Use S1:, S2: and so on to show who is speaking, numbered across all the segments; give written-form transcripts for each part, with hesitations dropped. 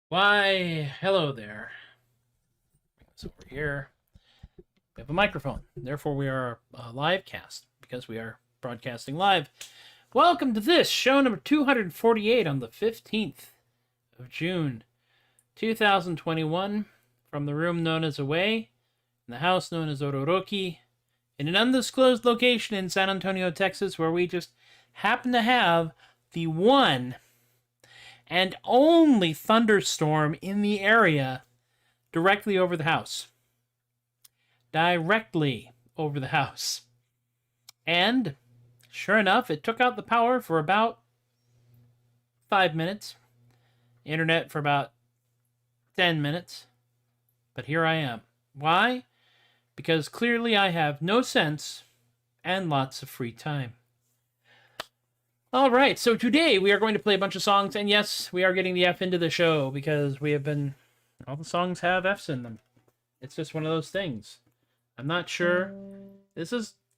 S1: Why, hello there. Bring this over here. We have a microphone. Therefore, we are a live cast because we are broadcasting live. Welcome to this show number 248 on the 15th of June, 2021, from the room known as Away, in the house known as Ororoki, in an undisclosed location in San Antonio, Texas, where we just happen to have the one and only thunderstorm in the area directly over the house. Directly over the house. And sure enough, it took out the power for about 5 minutes. Internet for about 10 minutes. But here I am. Why? Because clearly I have no sense and lots of free time. All right, so today we are going to play a bunch of songs, and yes, we are getting the F into the show because we have been... all the songs have Fs in them. It's just one of those things. I'm not sure.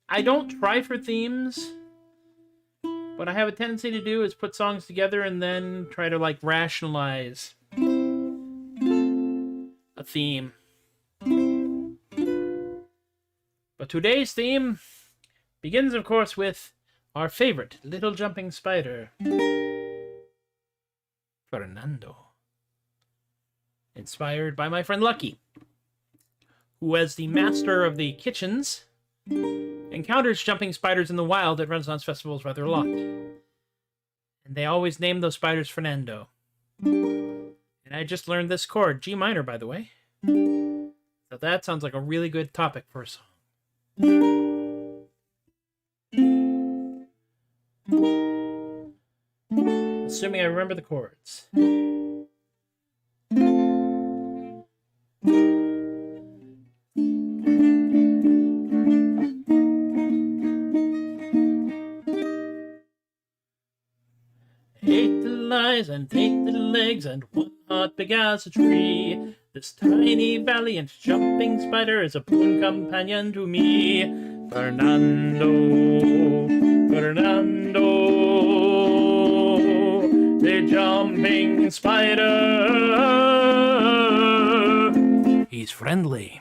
S1: I don't try for themes. What I have a tendency to do is put songs together and then try to, like, rationalize a theme. But today's theme begins, of course, with our favorite little jumping spider, Fernando. Inspired by my friend Lucky, who, as the master of the kitchens, encounters jumping spiders in the wild at Renaissance festivals rather a lot. And they always name those spiders Fernando. And I just learned this chord, G minor, by the way. So that sounds like a really good topic for a song. Assuming I remember the chords. Eight little eyes and 8 little legs and one heart big as a tree. This tiny valiant jumping spider is a boon companion to me. Fernando, Fernando, the jumping spider. He's friendly.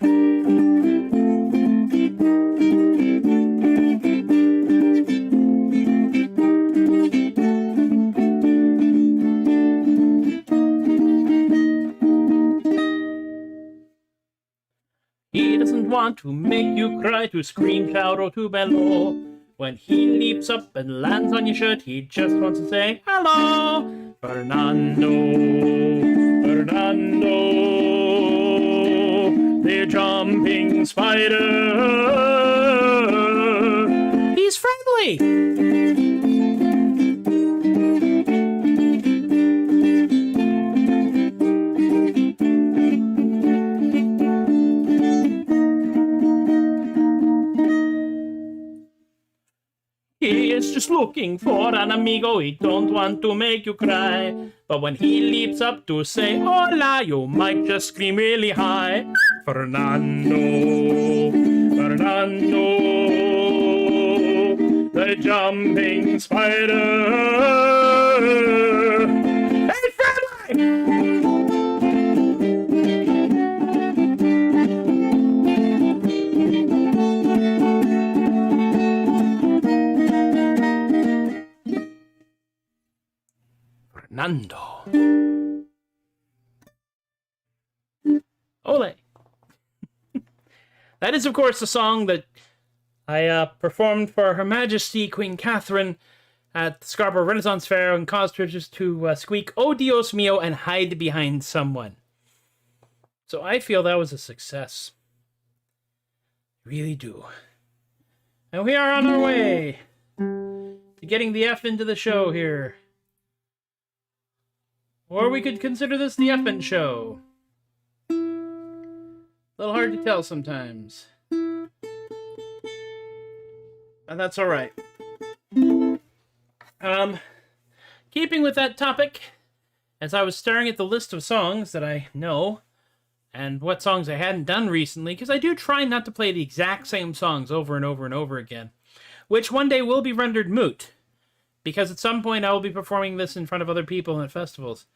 S1: He doesn't want to make you cry, to scream, shout, or to bellow. When he leaps up and lands on your shirt, he just wants to say, hello! Fernando, Fernando, the jumping spider. He's friendly! He is just looking for an amigo, he don't want to make you cry. But when he leaps up to say hola, you might just scream really high. Fernando, Fernando, the jumping spider. Hey, friendly! Fernando. That is, of course, the song that I performed for Her Majesty Queen Catherine at the Scarborough Renaissance Fair and caused her just to squeak, "Oh Dios mio," and hide behind someone. So I feel that was a success. I really do. And we are on our way to getting the F into the show here. Or we could consider this the F-in show. A little hard to tell sometimes. And that's alright. Keeping with that topic, as I was staring at the list of songs that I know, and what songs I hadn't done recently, because I do try not to play the exact same songs over and over and over again, which one day will be rendered moot, because at some point I will be performing this in front of other people at festivals.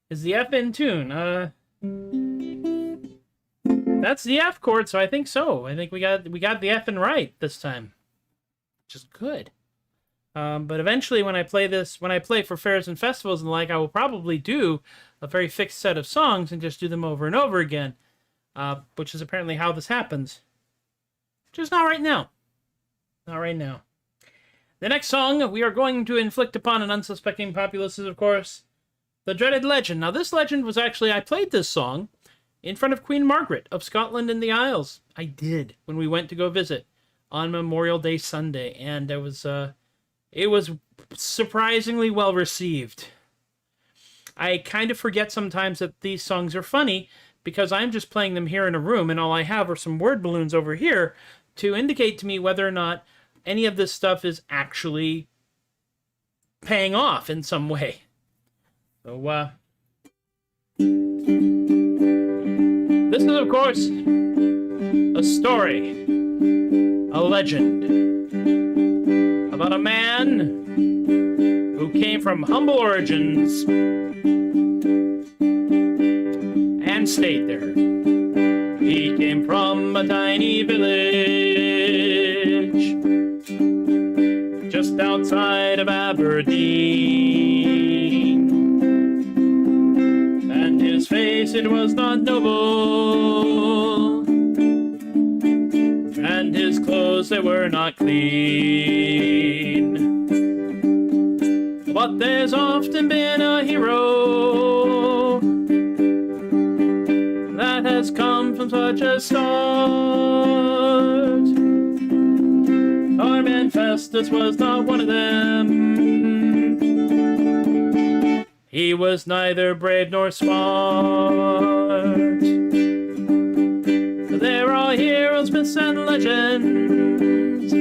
S1: Is the F in tune? That's the F chord, so I think so. I think we got the F in right this time, which is good. But eventually, when I play for fairs and festivals and the like, I will probably do a very fixed set of songs and just do them over and over again, which is apparently how this happens. Just not right now. Not right now. The next song we are going to inflict upon an unsuspecting populace is, of course, The Dreaded Legend. Now, this legend was actually, I played this song in front of Queen Margaret of Scotland and the Isles. I did, when we went to go visit on Memorial Day Sunday, and it was surprisingly well received. I kind of forget sometimes that these songs are funny because I'm just playing them here in a room and all I have are some word balloons over here to indicate to me whether or not any of this stuff is actually paying off in some way. So, this is, of course, a story, a legend, about a man who came from humble origins and stayed there. He came from a tiny village just outside of Aberdeen, and his face, it was not noble, and his clothes, they were not clean. But there's often been a hero that has come from such a start. Our man Festus was not one of them. He was neither brave nor smart. There are heroes, myths, and legends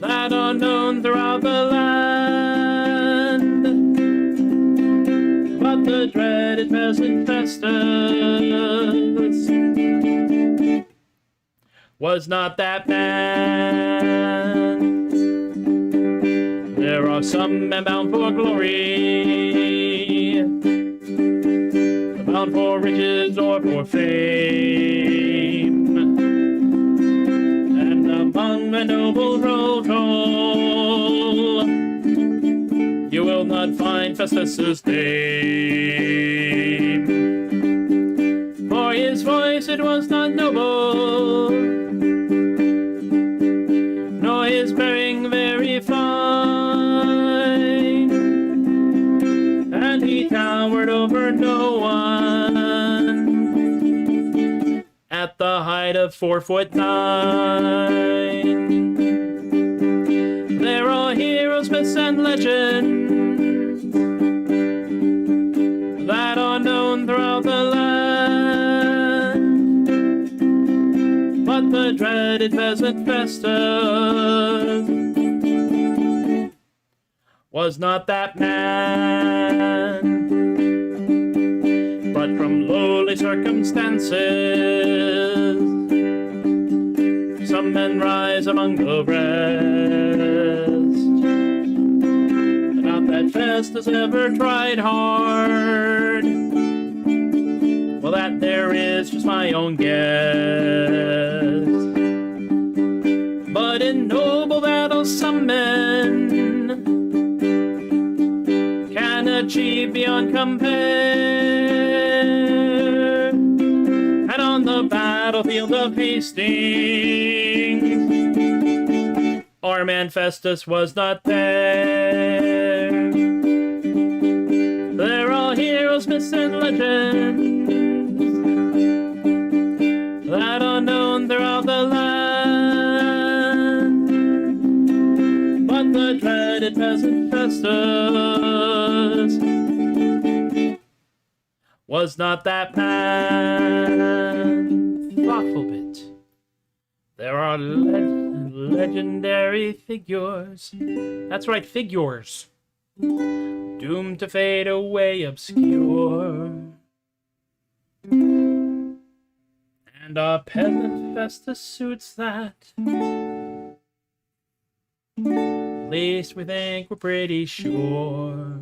S1: that are known throughout the land, but the dreaded peasant Festus was not that man. There are some men bound for glory, bound for riches or for fame, and among the noble roll you will not find Festus's name. For his voice, it was not noble, nor his bearing very fine, and he towered over no one at the height of 4'9". There are heroes, myths, and legends that are known throughout the land, but the dreaded peasant Festus was not that man. But from lowly circumstances some men rise among the rest. Not that Festus ever tried hard, well, that there is just my own guess. But in noble battle some men can achieve beyond compare, and on the battlefield of Hastings, our man Festus was not there. They're all heroes, myths, and legends that are known throughout the land. But the dreaded peasant Festus was not that man. Thoughtful bit. There are legendary figures. That's right, figures. Doomed to fade away obscure. And our peasant Festus suits that. At least we think we're pretty sure.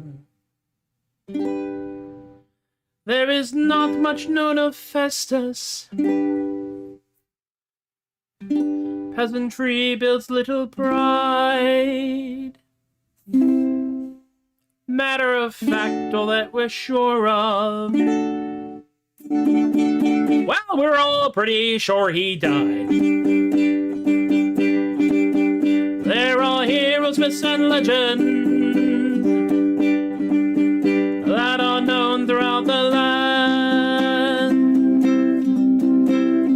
S1: There is not much known of Festus. Peasantry builds little pride. Matter of fact, all that we're sure of. Well, we're all pretty sure he died. They're all heroes, myths, and legends that are known throughout the land.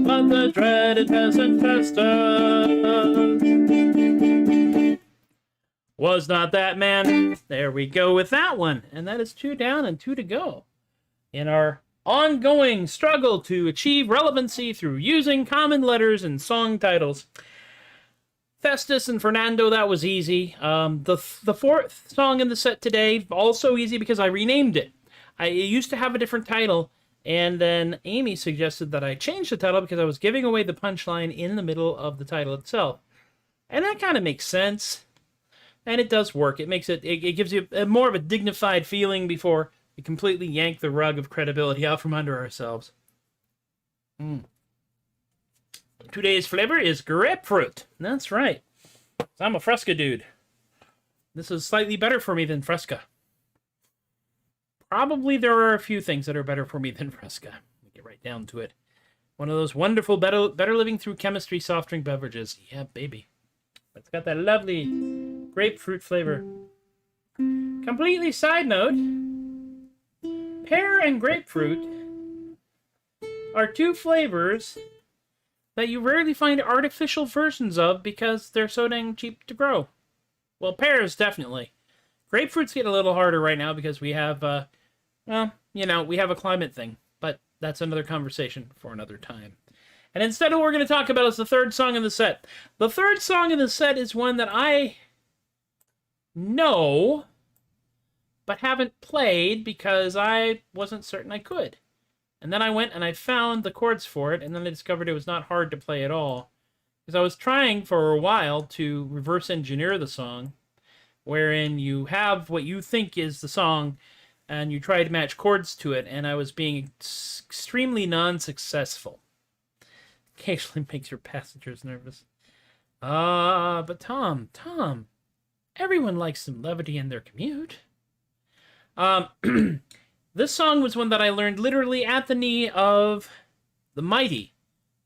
S1: But the dreaded peasant Festus was not that man. There we go with that one. And that is 2 down and 2 to go in our ongoing struggle to achieve relevancy through using common letters in song titles. Festus and Fernando, that was easy. The 4th song in the set today, also easy because I renamed it. It used to have a different title, and then Amy suggested that I change the title because I was giving away the punchline in the middle of the title itself. And that kind of makes sense. And it does work. It makes it gives you more of a dignified feeling before we completely yank the rug of credibility out from under ourselves. Today's flavor is grapefruit. That's right. I'm a Fresca dude. This is slightly better for me than Fresca. Probably there are a few things that are better for me than Fresca. We'll get right down to it. One of those wonderful better living through chemistry soft drink beverages. Yeah, baby. It's got that lovely grapefruit flavor. Completely side note, pear and grapefruit are 2 flavors that you rarely find artificial versions of because they're so dang cheap to grow. Well, pears, definitely. Grapefruits get a little harder right now because we have, well, you know, we have a climate thing. But that's another conversation for another time. And instead, what we're going to talk about is the 3rd song in the set. The 3rd song in the set is one that I know, but haven't played because I wasn't certain I could. And then I went and I found the chords for it, and then I discovered it was not hard to play at all. Because I was trying for a while to reverse engineer the song, wherein you have what you think is the song, and you try to match chords to it, and I was being extremely non-successful. Occasionally makes your passengers nervous. But Tom, everyone likes some levity in their commute. This song was one that I learned literally at the knee of the mighty,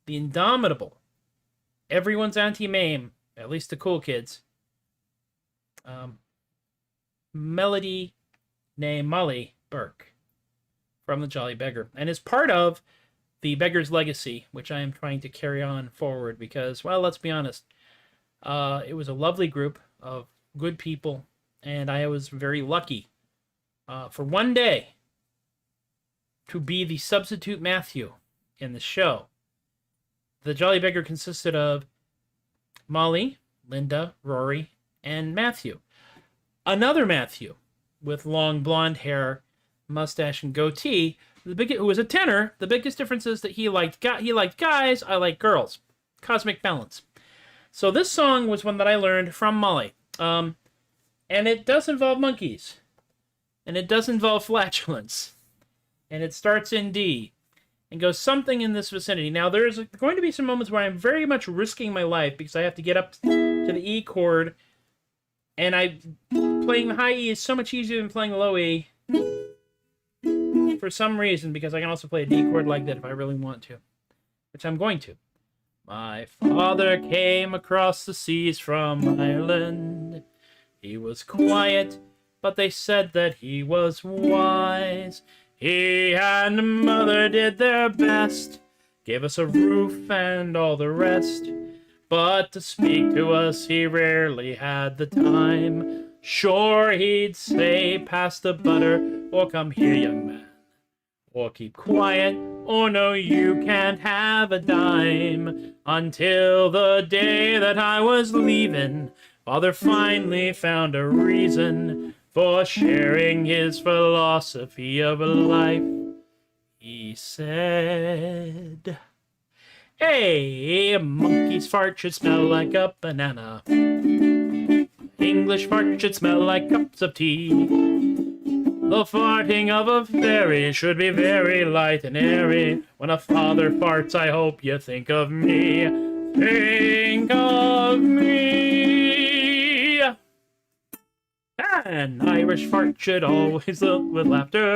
S1: the indomitable, everyone's Auntie Mame, at least the cool kids. Melody, nay Molly Burke, from the Jolly Beggar, and is part of the Beggar's Legacy, which I am trying to carry on forward because, well, let's be honest, it was a lovely group of good people, and I was very lucky for one day to be the substitute Matthew in the show. The Jolly Beggar consisted of Molly, Linda, Rory, and Matthew. Another Matthew with long blonde hair, mustache, and goatee, who was a tenor. The biggest difference is that he liked guys, I like girls. Cosmic balance. So this song was one that I learned from Molly. And it does involve monkeys. And it does involve flatulence. And it starts in D. And goes something in this vicinity. Now, there's going to be some moments where I'm very much risking my life because I have to get up to the E chord. And playing the high E is so much easier than playing the low E. For some reason, because I can also play a D chord like that if I really want to. which I'm going to. My father came across the seas from Ireland. He was quiet, but they said that he was wise. He and mother did their best, gave us a roof and all the rest. But to speak to us, he rarely had the time. Sure, he'd say, pass the butter, or come here, young man. Or keep quiet, or no, you can't have a dime. Until the day that I was leaving, Father finally found a reason for sharing his philosophy of life. He said, hey, a monkey's fart should smell like a banana. English fart should smell like cups of tea. The farting of a fairy should be very light and airy. When a father farts, I hope you think of me. Think of me. An Irish fart should always look with laughter.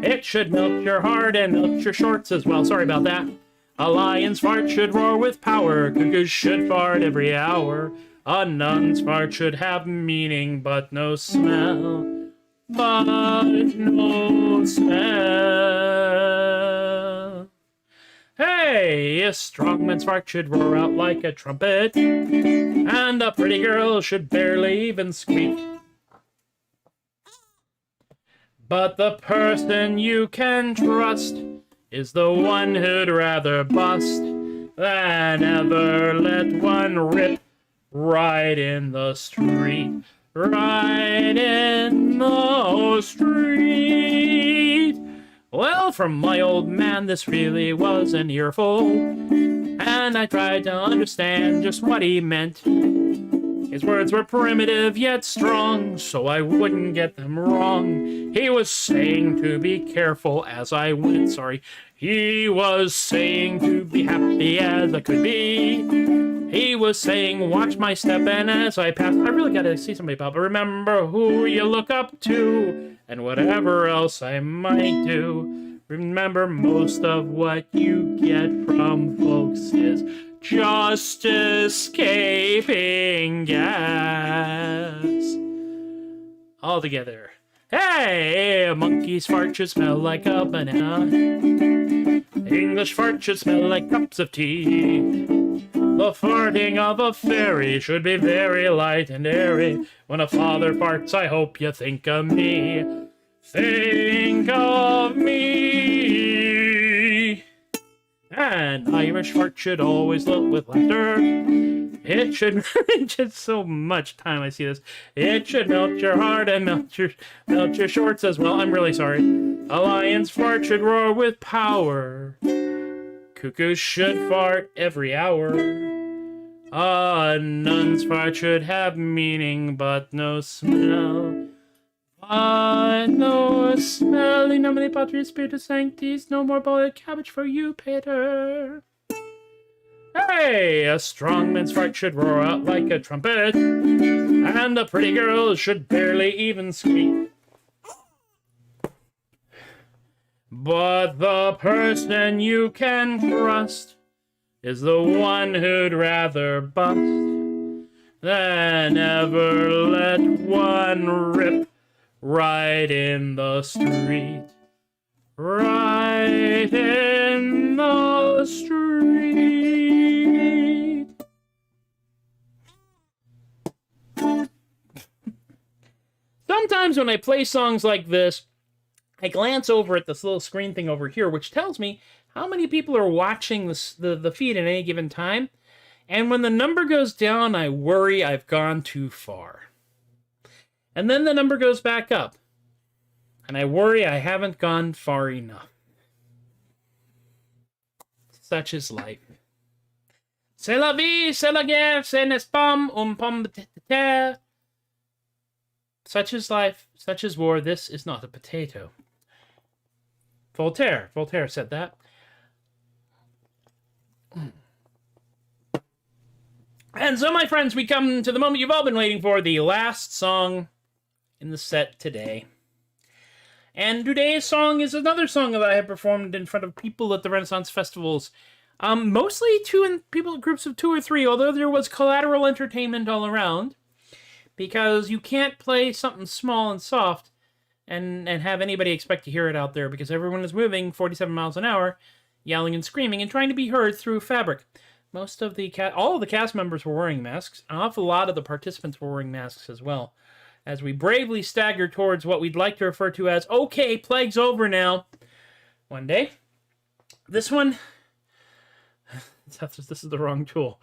S1: It should melt your heart and melt your shorts as well. Sorry about that. A lion's fart should roar with power. Cuckoos should fart every hour. A nun's fart should have meaning but no smell. But no smell. Hey, a strongman's fart should roar out like a trumpet. And a pretty girl should barely even squeak. But the person you can trust is the one who'd rather bust than ever let one rip right in the street. Right in the street. Well, from my old man, this really was an earful, and I tried to understand just what he meant. His words were primitive yet strong, so I wouldn't get them wrong. He was saying to be careful as I went, He was saying to be happy as I could be. He was saying, watch my step, and as I passed, I really gotta see somebody about, but remember who you look up to, and whatever else I might do, remember most of what you get from folks is just escaping gas. All together. Hey, a monkey's fart should smell like a banana. English fart should smell like cups of tea. The farting of a fairy should be very light and airy. When a father farts, I hope you think of me. Think of me. An Irish fart should always look with laughter. It should just so much time I see this. It should melt your heart and melt your shorts as well. I'm really sorry. A lion's fart should roar with power. Cuckoos should fart every hour. A nun's fart should have meaning but no smell. But no smell. In nomine Patris Spiritus Sanctis. No more boiled cabbage for you, Peter. Hey, a strong man's fart should roar out like a trumpet, and a pretty girl should barely even squeak. But the person you can trust is the one who'd rather bust than ever let one rip right in the street. Right in the street. Sometimes when I play songs like this, I glance over at this little screen thing over here, which tells me how many people are watching the feed at any given time. And when the number goes down, I worry I've gone too far. And then the number goes back up, and I worry I haven't gone far enough. Such is life. C'est la vie, c'est la guerre, c'est n'est pas pomme de terre. Such is life, such is war, this is not a potato. Voltaire said that. And so, my friends, we come to the moment you've all been waiting for, the last song in the set today. And today's song is another song that I have performed in front of people at the Renaissance festivals Mostly people in groups of 2 or 3, although there was collateral entertainment all around, because you can't play something small and soft and have anybody expect to hear it out there, because everyone is moving 47 miles an hour, yelling and screaming and trying to be heard through fabric. Most of all of the cast members were wearing masks. An awful lot of the participants were wearing masks as well, as we bravely staggered towards what we'd like to refer to as, okay, plague's over now. One day. This one... This is the wrong tool.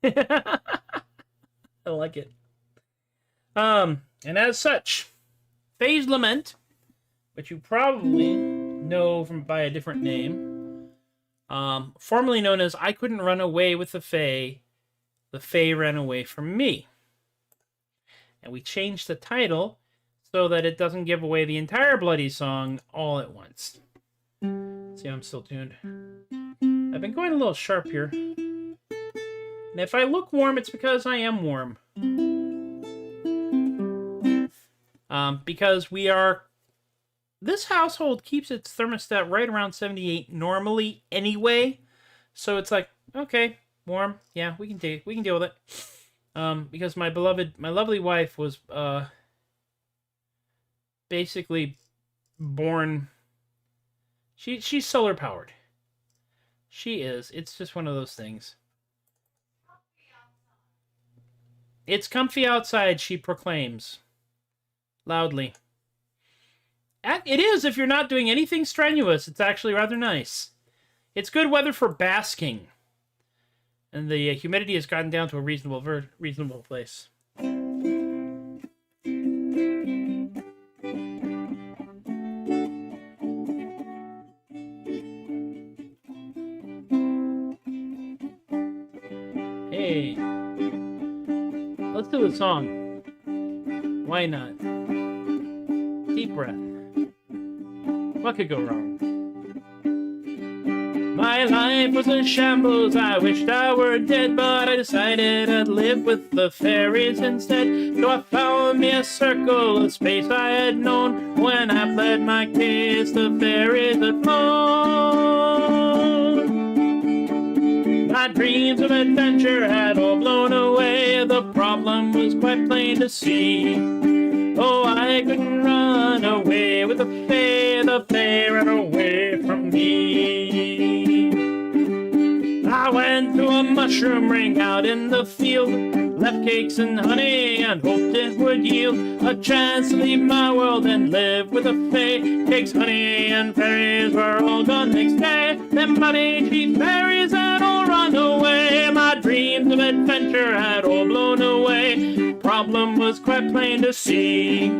S1: I like it. And as such, Phase Lament, which you probably know by a different name, formerly known as I Couldn't Run Away with the Fae Ran Away from Me. And we changed the title so that it doesn't give away the entire bloody song all at once. See how I'm still tuned. I've been going a little sharp here. And if I look warm, it's because I am warm. Because this household keeps its thermostat right around 78 normally anyway. So it's like, okay, warm. Yeah, we can deal with it. Because my lovely wife was basically born... She's solar powered. She is. It's just one of those things. It's comfy outside, she proclaims. Loudly. It is if you're not doing anything strenuous. It's actually rather nice. It's good weather for basking. And the humidity has gotten down to a reasonable place. Hey, let's do a song. Why not? Deep breath. What could go wrong? My life was a shambles, I wished I were dead, but I decided I'd live with the fairies instead. So I found me a circle of space I had known. When I pled my case, the fairies had flown. My dreams of adventure had all blown away. The problem was quite plain to see. Oh, I couldn't run away with the fae ran away from me. I went to a mushroom ring out in the field, left cakes and honey and hoped it would yield a chance to leave my world and live with the fae. Cakes, honey, and fairies were all gone next day. Them money cheap fairies had all run away. My dreams of adventure had all blown away. Problem was quite plain to see.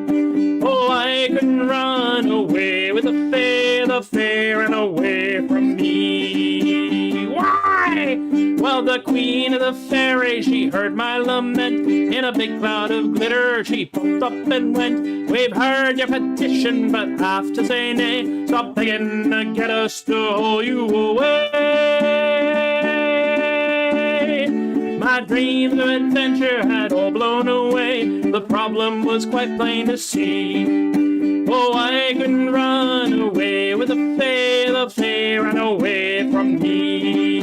S1: Oh, I couldn't run away with the fae ran away from me. Why? Well, the queen of the fairies, she heard my lament. In a big cloud of glitter, she popped up and went. We've heard your petition, but have to say nay. Stop begging to get us to haul you away. My dreams of adventure had all blown away. The problem was quite plain to see. Oh, I couldn't run away with the fae ran away from me.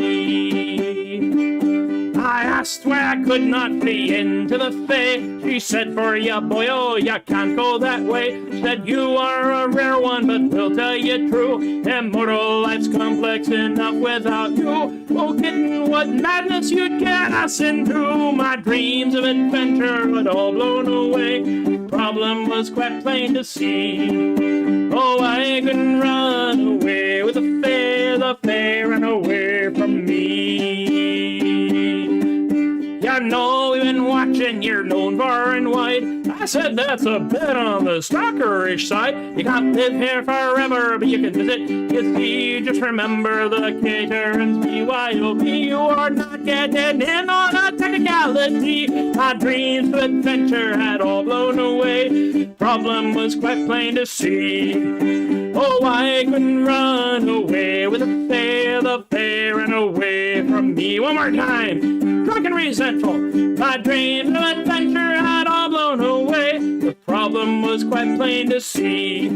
S1: I asked why I could not flee into the fae. She said, for ya boy, oh, ya can't go that way. She said, you are a rare one, but we'll tell you true. Immortal life's complex enough without you. Oh, kitten, what madness you'd get us into. My dreams of adventure had all blown away. Problem was quite plain to see. Oh, I couldn't run away with the fae ran away from me. You know we've been watching, you're known far and wide. I said that's a bit on the stalkerish side. You can't live here forever, but you can visit. You see, just remember the cater and BYOB. You are not getting in on a technicality. My dreams of adventure had all blown away. Problem was quite plain to see. Oh, I couldn't run away with the fae ran away from me. One more time. Drunk and resentful. My dreams of adventure had all blown away. The problem was quite plain to see.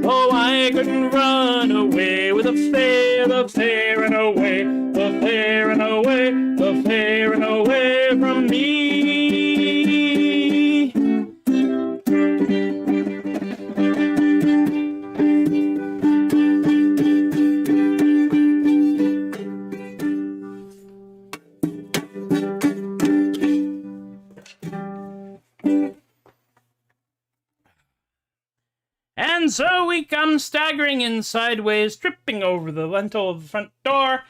S1: Oh, I couldn't run away with the fae the fair and away, the fair and away, the fair and away from me. And so we come staggering in sideways, tripping over the lintel of the front door,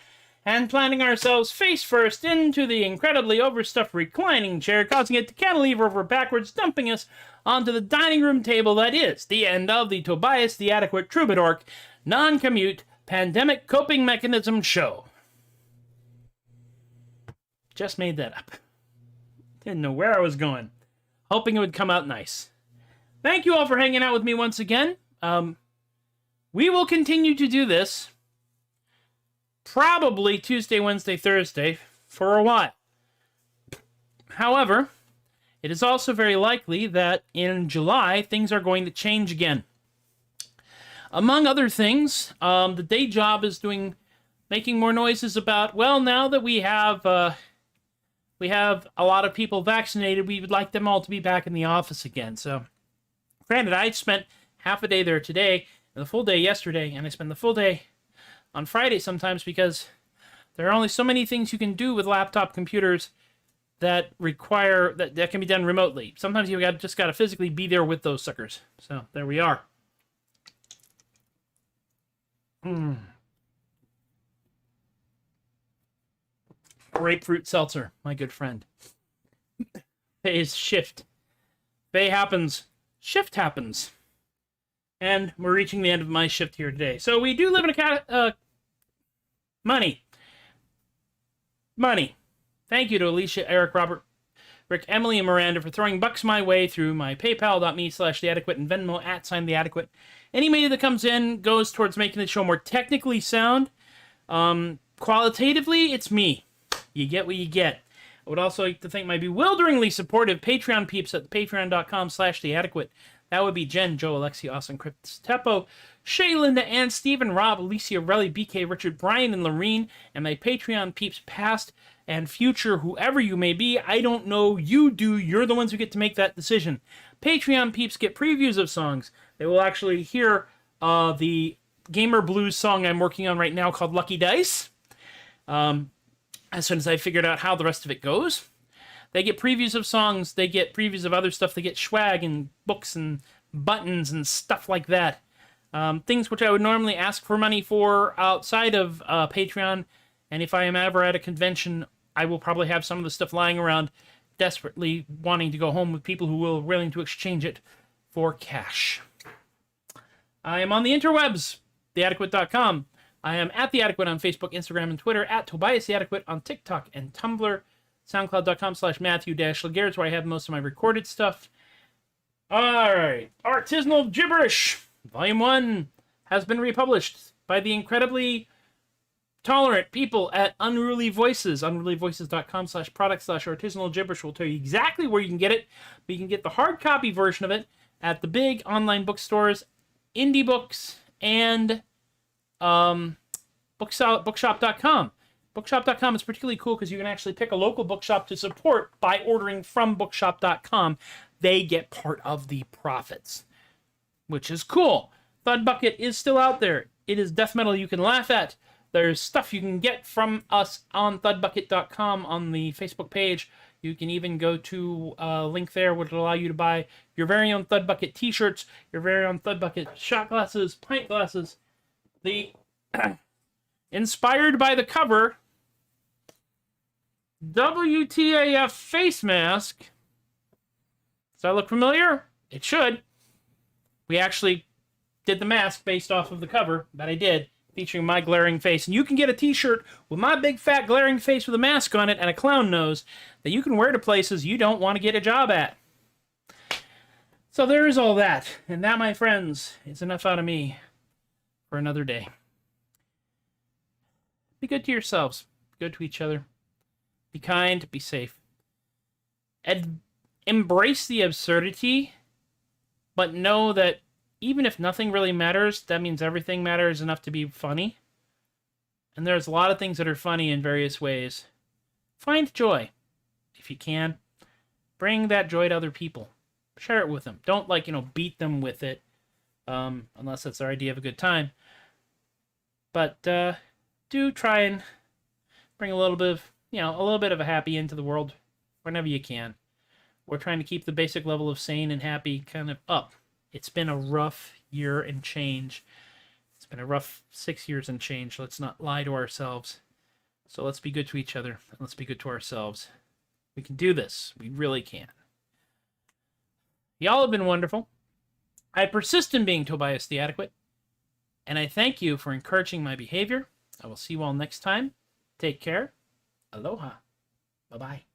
S1: and planting ourselves face first into the incredibly overstuffed reclining chair, causing it to cantilever over backwards, dumping us onto the dining room table that is the end of the Tobias the Adequate Troubadork non-commute pandemic coping mechanism show. Just made that up. Didn't know where I was going. Hoping it would come out nice. Thank you all for hanging out with me once again. We will continue to do this probably Tuesday, Wednesday, Thursday for a while. However, it is also very likely that in July, things are going to change again. Among other things, the day job is making more noises about, well, now that we have a lot of people vaccinated, we would like them all to be back in the office again. So, granted, I spent half a day there today, and the full day yesterday, and I spend the full day on Friday sometimes because there are only so many things you can do with laptop computers that require, that can be done remotely. Sometimes you just got to physically be there with those suckers. So, there we are. Grapefruit seltzer, my good friend. Phase shift. Bay happens. Shift happens. And we're reaching the end of my shift here today. So we do live in a money. Thank you to Alicia, Eric, Robert, Rick, Emily, and Miranda for throwing bucks my way through my paypal.me/theadequate and Venmo @theadequate. Any money that comes in goes towards making the show more technically sound. Qualitatively, it's me. You get what you get. I would also like to thank my bewilderingly supportive Patreon peeps at patreon.com/theadequate. That would be Jen, Joe, Alexi, Austin, Crypts, Teppo, Shay, Linda, Ann, Stephen, Rob, Alicia, Relly, BK, Richard, Brian, and Lorene, and my Patreon peeps past and future, whoever you may be. I don't know. You do. You're the ones who get to make that decision. Patreon peeps get previews of songs. They will actually hear the Gamer Blues song I'm working on right now called Lucky Dice. As soon as I figured out how the rest of it goes. They get previews of songs, they get previews of other stuff, they get swag and books and buttons and stuff like that. Things which I would normally ask for money for outside of Patreon, and if I am ever at a convention, I will probably have some of the stuff lying around, desperately wanting to go home with people who will willing to exchange it for cash. I am on the interwebs, theadequate.com. I am at The Adequate on Facebook, Instagram, and Twitter, at Tobias The Adequate on TikTok and Tumblr, SoundCloud.com/Matthew-Laguerre, where I have most of my recorded stuff. Alright, Artisanal Gibberish, Volume 1, has been republished by the incredibly tolerant people at Unruly Voices. Unrulyvoices.com/product/artisanal gibberish will tell you exactly where you can get it, but you can get the hard copy version of it at the big online bookstores, Indie Books, and bookshop.com. Bookshop.com is particularly cool because you can actually pick a local bookshop to support by ordering from bookshop.com. They get part of the profits, which is cool. THUD Bucket is still out there. It is death metal you can laugh at. There's stuff you can get from us on thudbucket.com on the Facebook page. You can even go to a link there which will allow you to buy your very own THUD Bucket t-shirts, your very own THUD Bucket shot glasses, pint glasses. The inspired by the cover WTAF face mask. Does that look familiar? It should. We actually did the mask based off of the cover that I did, featuring my glaring face. And you can get a t-shirt with my big fat glaring face with a mask on it and a clown nose that you can wear to places you don't want to get a job at. So there is all that. And that, my friends, is enough out of me for another day. Be good to yourselves. Be good to each other. Be kind. Be safe. Embrace the absurdity, but know that even if nothing really matters, that means everything matters enough to be funny. And there's a lot of things that are funny in various ways. Find joy. If you can, bring that joy to other people. Share it with them. Don't, like, beat them with it, unless that's their idea of a good time. But do try and bring a little bit of a happy into the world whenever you can. We're trying to keep the basic level of sane and happy kind of up. It's been a rough year and change. It's been a rough 6 years and change. Let's not lie to ourselves. So let's be good to each other. And let's be good to ourselves. We can do this. We really can. Y'all have been wonderful. I persist in being Tobias the Adequate. And I thank you for encouraging my behavior. I will see you all next time. Take care. Aloha. Bye-bye.